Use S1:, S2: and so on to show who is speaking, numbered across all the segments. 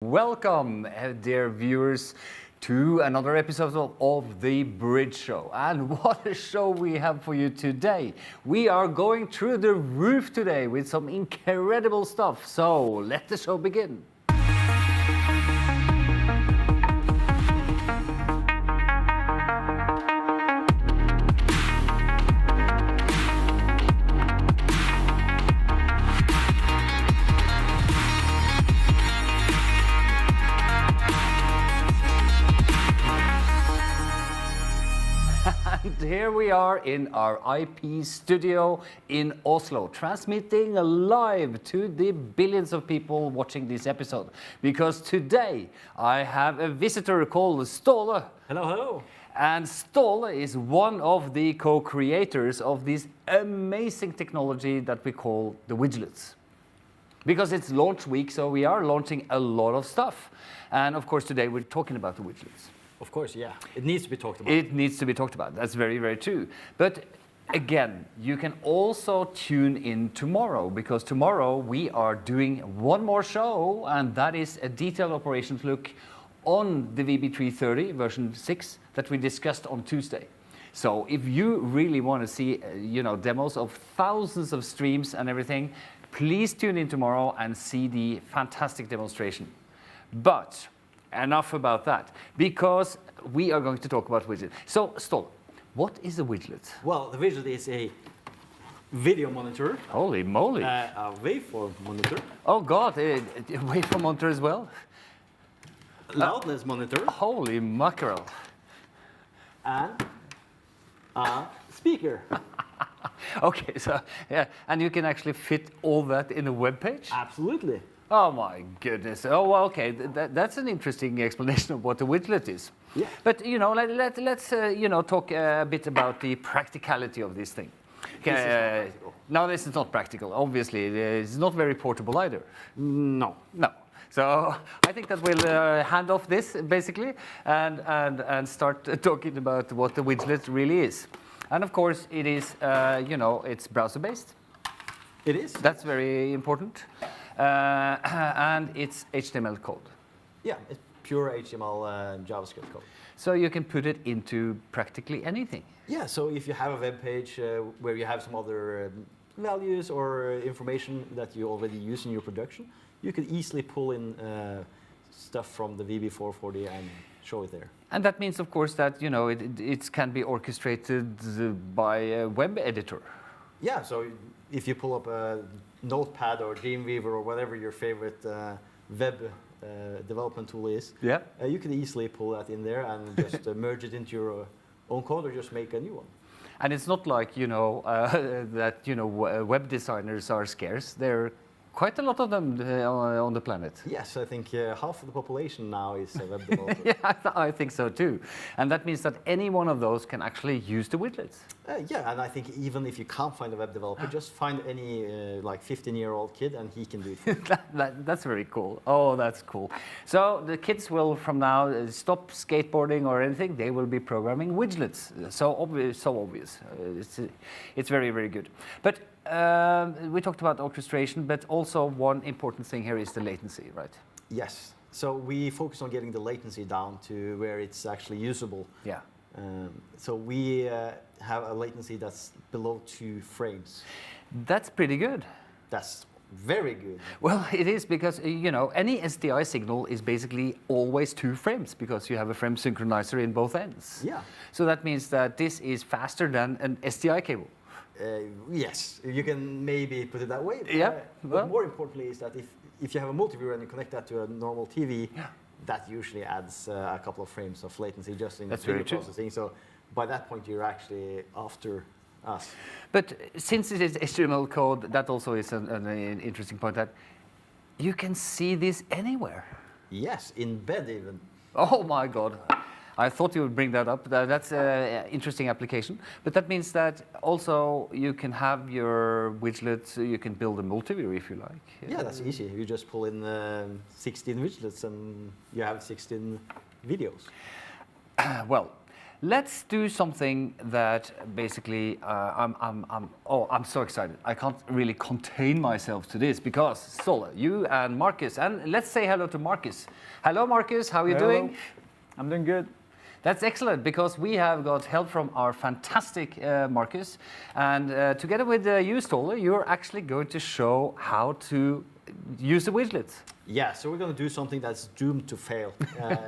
S1: Welcome, dear viewers, to another episode of The Bridge Show. And what a show we have for you today. We are going through the roof today with some incredible stuff. So let the show begin. Here we are in our IP studio in Oslo, transmitting live to the billions of people watching this episode. Because today I have a visitor called Ståle.
S2: Hello, hello.
S1: And Ståle is one of the co-creators of this amazing technology that we call the widgets. Because it's launch week, so we are launching a lot of stuff. And of course today we're talking about the widgets.
S2: Of course, yeah. It needs to be talked about.
S1: It needs to be talked about. That's very, very true. But again, you can also tune in tomorrow, because tomorrow we are doing one more show, and that is a detailed operations look on the VB330 version 6 that we discussed on Tuesday. So if you really want to see, demos of thousands of streams and everything, please tune in tomorrow and see the fantastic demonstration. But enough about that, because we are going to talk about widgets. So, Ståle, what is a widget?
S2: Well, the widget is a video monitor.
S1: Holy moly.
S2: A waveform monitor.
S1: Oh God, a waveform monitor as well?
S2: Loudness monitor.
S1: Holy mackerel.
S2: And a speaker.
S1: Okay, so, yeah, and you can actually fit all that in a web page?
S2: Absolutely.
S1: Oh my goodness. Oh, well, okay. That's an interesting explanation of what a widget is.
S2: Yeah.
S1: But let's talk a bit about the practicality of this thing.
S2: This is not practical.
S1: No, this is not practical. Obviously, it's not very portable either.
S2: No.
S1: No. So I think that we'll hand off this basically and start talking about what the widget really is. And of course, it is it's browser based.
S2: It is.
S1: That's very important. And it's HTML code.
S2: Yeah, it's pure HTML JavaScript code.
S1: So you can put it into practically anything.
S2: Yeah, so if you have a web page where you have some other values or information that you already use in your production, you could easily pull in stuff from the VB440 and show it there. And
S1: that means, of course, that it can be orchestrated by a web editor.
S2: Yeah, so if you pull up a Notepad or Dreamweaver or whatever your favorite web development tool is,
S1: yeah,
S2: you can easily pull that in there and just merge it into your own code or just make a new one.
S1: And it's not like that web designers are scarce. There are quite a lot of them on the planet.
S2: Yes, I think half of the population now is a web developer.
S1: Yeah, I think so too. And that means that any one of those can actually use the widgets.
S2: Yeah, and I think even if you can't find a web developer, just find any 15-year-old kid and he can do it for you.
S1: That's very cool. Oh, that's cool. So the kids will from now stop skateboarding or anything. They will be programming widgets. So obvious. It's very, very good. But we talked about orchestration, but also one important thing here is the latency, right?
S2: Yes. So we focus on getting the latency down to where it's actually usable.
S1: Yeah.
S2: So we have a latency that's below 2 frames.
S1: That's pretty good.
S2: That's very good.
S1: Well, it is because, any SDI signal is basically always 2 frames because you have a frame synchronizer in both ends.
S2: Yeah.
S1: So that means that this is faster than an SDI cable.
S2: Yes, you can maybe put it that way.
S1: Yeah.
S2: But more importantly is that if you have a multiviewer and you connect that to a normal TV,
S1: yeah,
S2: that usually adds a couple of frames of latency just in
S1: That's
S2: video
S1: very
S2: processing. So by that point, you're actually after us.
S1: But since it is HTML code, that also is an interesting point that you can see this anywhere.
S2: Yes, in bed even.
S1: Oh my God. I thought you would bring that up. That's an interesting application. But that means that also you can have your widgets, you can build a multiviewer if you like.
S2: Yeah, that's easy. You just pull in 16 widgets and you have 16 videos.
S1: Well, Let's do something that basically I'm so excited. I can't really contain myself to this because Ståle, you and Marcus, and let's say hello to Marcus. Hello, Marcus. How are you doing?
S3: I'm doing good.
S1: That's excellent because we have got help from our fantastic Marcus, and together with you, Ståle, you're actually going to show how to use the widgets.
S2: Yeah, so we're going to do something that's doomed to fail.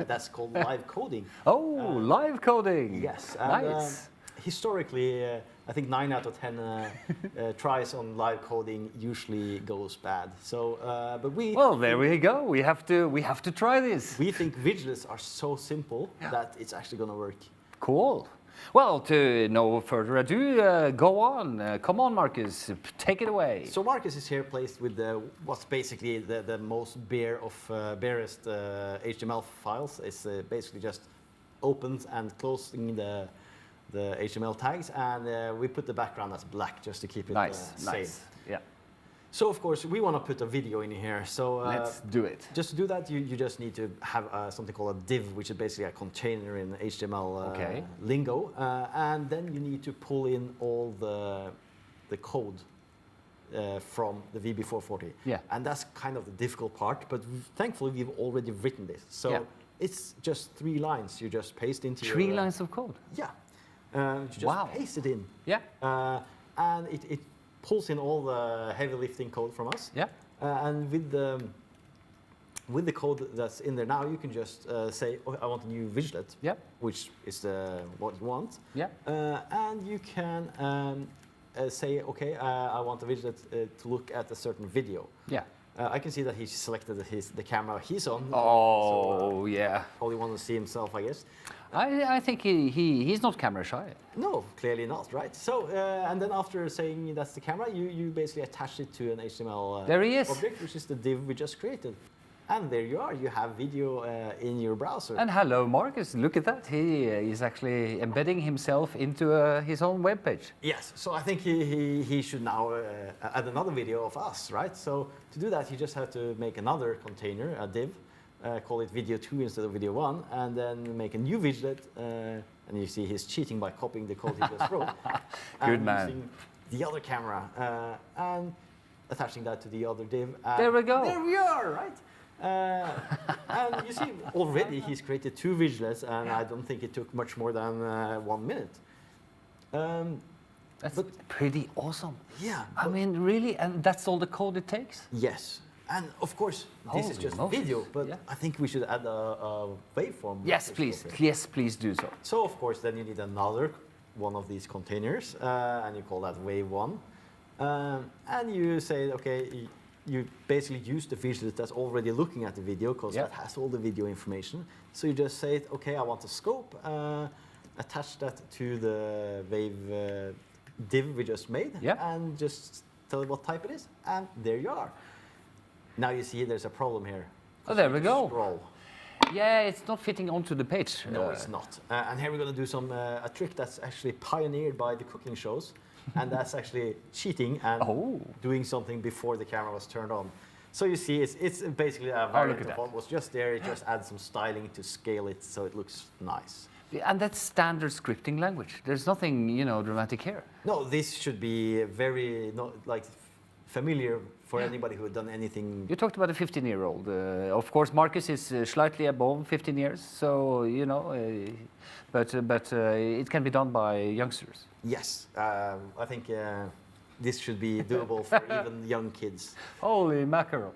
S2: That's called live coding.
S1: Oh, live coding.
S2: Yes. And,
S1: Nice.
S2: Historically, I think 9 out of 10 tries on live coding usually goes bad. So, but
S1: Well, there we go. We have to try this.
S2: we think widgets are so simple that it's actually going to work.
S1: Cool. Well, to no further ado, go on. Come on, Marcus. Take it away.
S2: So Marcus is here placed with what's basically the most barest HTML files. It's basically just opens and closing the HTML tags, and we put the background as black just to keep it
S1: Nice,
S2: safe.
S1: nice. Yeah.
S2: So of course we want to put a video in here. So
S1: Let's do it.
S2: just to do that, you just need to have something called a div, which is basically a container in HTML
S1: Okay.
S2: lingo, and then you need to pull in all the code from the VB440.
S1: Yeah.
S2: And that's kind of the difficult part, but thankfully we've already written this. So
S1: Yeah.
S2: it's just 3 lines. You just paste into
S1: Three
S2: your,
S1: lines of code.
S2: Yeah. You just
S1: Wow.
S2: paste it in.
S1: Yeah.
S2: And it pulls in all the heavy lifting code from us.
S1: Yeah.
S2: And with the code that's in there now, you can just say, oh, I want a new widget,
S1: Yeah.
S2: which is what you want.
S1: Yeah.
S2: And you can say, okay, I want a widget to look at a certain video.
S1: Yeah.
S2: I can see that he's selected the camera he's on.
S1: Oh, yeah.
S2: Probably want to see himself, I guess.
S1: I think he's not camera shy.
S2: No, clearly not, right? So, and then after saying that's the camera, you basically attach it to an HTML
S1: There he is.
S2: object, which is the div we just created. And there you are, you have video in your browser.
S1: And hello, Marcus. Look at that. He is actually embedding himself into his own web page.
S2: Yes, so I think he should now add another video of us, right? So to do that, you just have to make another container, a div, call it video 2 instead of video 1, and then make a new widget. And you see he's cheating by copying the code he just wrote.
S1: Good
S2: and
S1: man.
S2: using the other camera and attaching that to the other div. And
S1: There we go.
S2: There we are, right? And you see, already he's created 2 widgets, and I don't think it took much more than 1 minute.
S1: That's pretty awesome.
S2: Yeah.
S1: I mean, really, and that's all the code it takes?
S2: Yes. And of course, this is
S1: Holy
S2: just
S1: Moses.
S2: video, but
S1: Yeah.
S2: I think we should add a waveform.
S1: Yes, please. Yes, please do so.
S2: So of course, then you need another one of these containers, and you call that wave1. And you say, okay, you basically use the widget that's already looking at the video, because
S1: Yeah.
S2: that has all the video information. So you just say, okay, I want a scope, attach that to the wave div we just made,
S1: Yeah.
S2: and just tell it what type it is, and there you are. Now you see there's a problem here.
S1: Oh, there we go.
S2: Scroll.
S1: Yeah, it's not fitting onto the page.
S2: No, it's not. And here we're going to do a trick that's actually pioneered by the cooking shows, and that's actually cheating and
S1: Oh.
S2: doing something before the camera was turned on. So you see, it's basically a
S1: look
S2: variant
S1: at
S2: of
S1: that.
S2: what was just there. It just adds some styling to scale it so it looks nice.
S1: And that's standard scripting language. There's nothing, dramatic here.
S2: No, this should be very familiar for anybody who had done anything.
S1: You talked about a 15-year-old. Of course, Marcus is slightly above 15 years, so, but it can be done by youngsters.
S2: Yes, I think this should be doable for even young kids.
S1: Holy mackerel.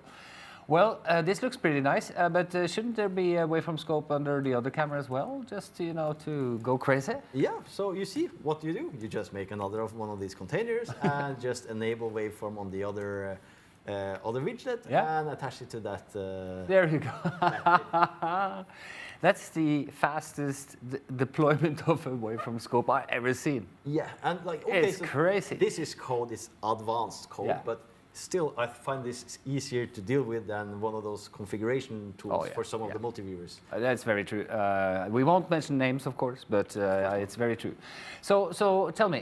S1: Well, this looks pretty nice, but shouldn't there be a waveform scope under the other camera as well, just, to go crazy?
S2: Yeah, so you see what you do. You just make another one of these containers and just enable waveform on the other widget
S1: Yeah.
S2: and attach it to that.
S1: There you go. That's the fastest deployment of a waveform scope I've ever seen.
S2: Yeah, and
S1: It's crazy.
S2: This is code, it's advanced code,
S1: Yeah.
S2: but still I find this easier to deal with than one of those configuration tools
S1: Oh, yeah,
S2: for some of
S1: yeah.
S2: the multiviewers.
S1: That's very true. We won't mention names, of course, but it's very true. So tell me,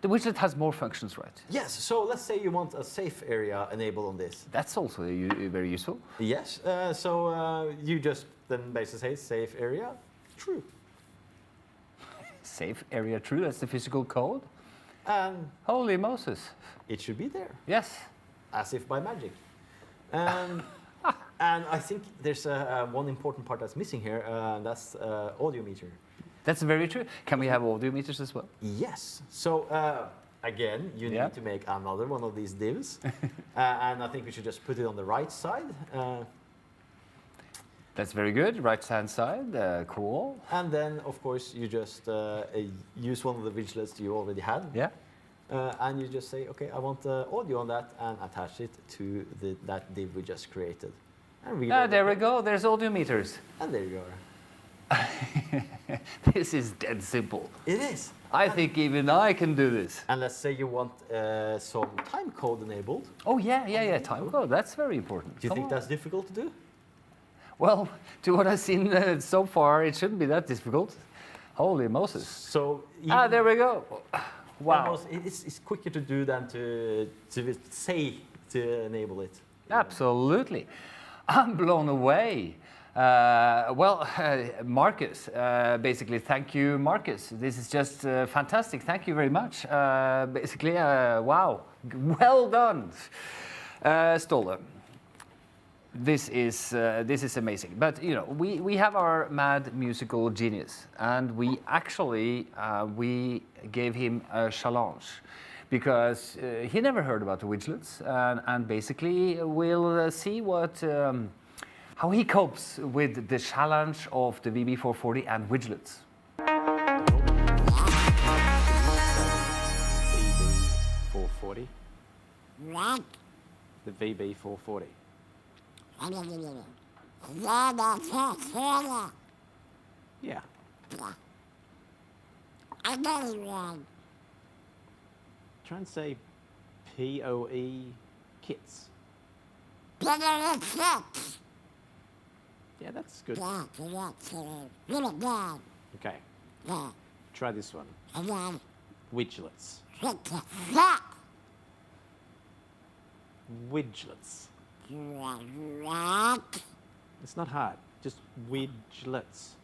S1: the widget has more functions, right?
S2: Yes, so let's say you want a safe area enabled on this.
S1: That's also very useful.
S2: Yes, so you just then basically say safe area, true.
S1: safe area true. That's the physical code.
S2: And
S1: Holy Moses.
S2: it should be there,
S1: Yes.
S2: as if by magic. And I think there's one important part that's missing here, and that's audio meter.
S1: That's very true. Can we have audio meters as well?
S2: Yes. So again, you
S1: Yeah.
S2: need to make another one of these divs, and I think we should just put it on the right side.
S1: That's very good. Right-hand side. Cool.
S2: And then, of course, you just use one of the widgets you already had.
S1: Yeah.
S2: And you just say, okay, I want audio on that, and attach it to that div we just created. And reload
S1: There
S2: it.
S1: we go. There's audio meters.
S2: And there you are.
S1: This is dead simple.
S2: It is.
S1: I think even I can do this.
S2: And let's say you want some time code enabled.
S1: Oh, yeah. Time code. That's very important.
S2: Do you
S1: Come
S2: think
S1: on.
S2: that's difficult to do?
S1: Well, to what I've seen so far, it shouldn't be that difficult. Holy Moses.
S2: So
S1: There we go. Wow.
S2: almost, it's quicker to do than to say to enable it.
S1: Absolutely. I'm blown away. Marcus, basically, thank you, Marcus. This is just fantastic. Thank you very much. Wow. Well done. Ståle. This is amazing. But you know, we have our mad musical genius, and we actually we gave him a challenge because he never heard about the widgets, and basically we'll see what how he copes with the challenge of the VB440 and widgets.
S3: VB440.
S4: What?
S3: The VB440. Yeah.
S4: I know you wrong.
S3: Try and say POE kits. Yeah, that's good. Okay, try this one. Widglets. Widglets. It's not hard. Just widglets.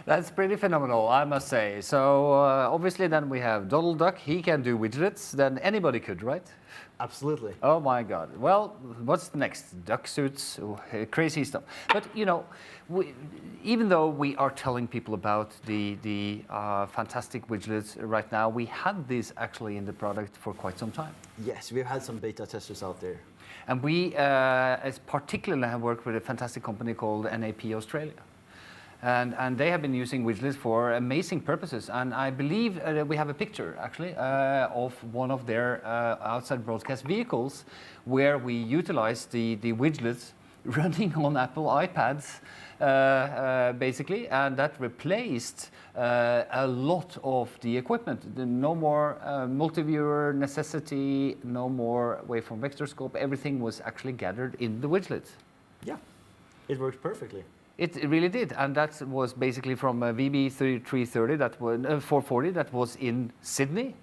S1: That's pretty phenomenal, I must say. So obviously then we have Donald Duck. He can do widgets. Then anybody could, right?
S2: Absolutely.
S1: Oh my God. Well, what's next? Duck suits, crazy stuff. But you know, even though we are telling people about the fantastic widgets right now, we had this actually in the product for quite some time.
S2: Yes, we've had some beta testers out there.
S1: And we as particularly have worked with a fantastic company called NAP Australia. And they have been using widgets for amazing purposes. And I believe we have a picture, actually, of one of their outside broadcast vehicles where we utilized the widgets running on Apple iPads, basically. And that replaced a lot of the equipment. No more multi-viewer necessity, no more waveform vector scope. Everything was actually gathered in the widget.
S2: Yeah, it worked perfectly.
S1: It really did, and that was basically from VB330, that was 440, that was in Sydney,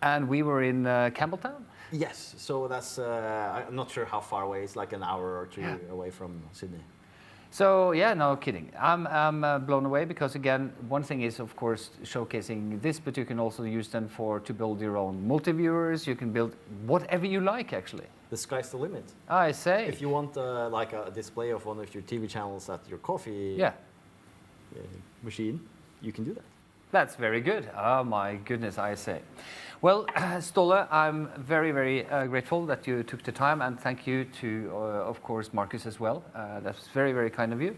S1: and we were in Campbelltown.
S2: Yes, so that's, I'm not sure how far away, it's like an hour or two away from Sydney.
S1: So yeah, no kidding. I'm blown away because again, one thing is of course showcasing this, but you can also use them to build your own multi-viewers. You can build whatever you like actually.
S2: The sky's the limit.
S1: I say.
S2: If you want like a display of one of your TV channels at your coffee machine, you can do that.
S1: That's very good. Oh my goodness, I say. Well, Ståle, I'm very, very grateful that you took the time, and thank you to, of course, Marcus as well. That's very, very kind of you.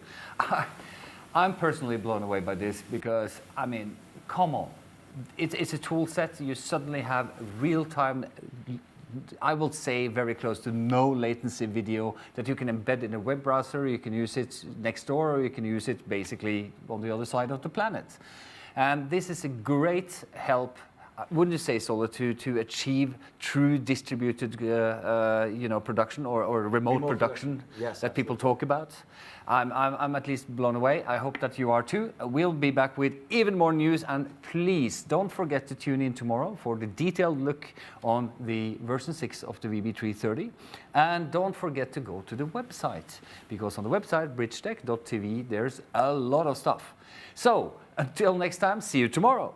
S1: I'm personally blown away by this because, I mean, come on. It's a tool set. You suddenly have real-time, I will say very close to no latency video that you can embed in a web browser. You can use it next door, or you can use it basically on the other side of the planet. And this is a great help, wouldn't you say, Ståle, to achieve true distributed production or remote production
S2: yes,
S1: that people talk about? I'm at least blown away. I hope that you are too. We'll be back with even more news, and please don't forget to tune in tomorrow for the detailed look on the version 6 of the VB330. And don't forget to go to the website, because on the website, bridgetech.tv, there's a lot of stuff. So until next time, see you tomorrow.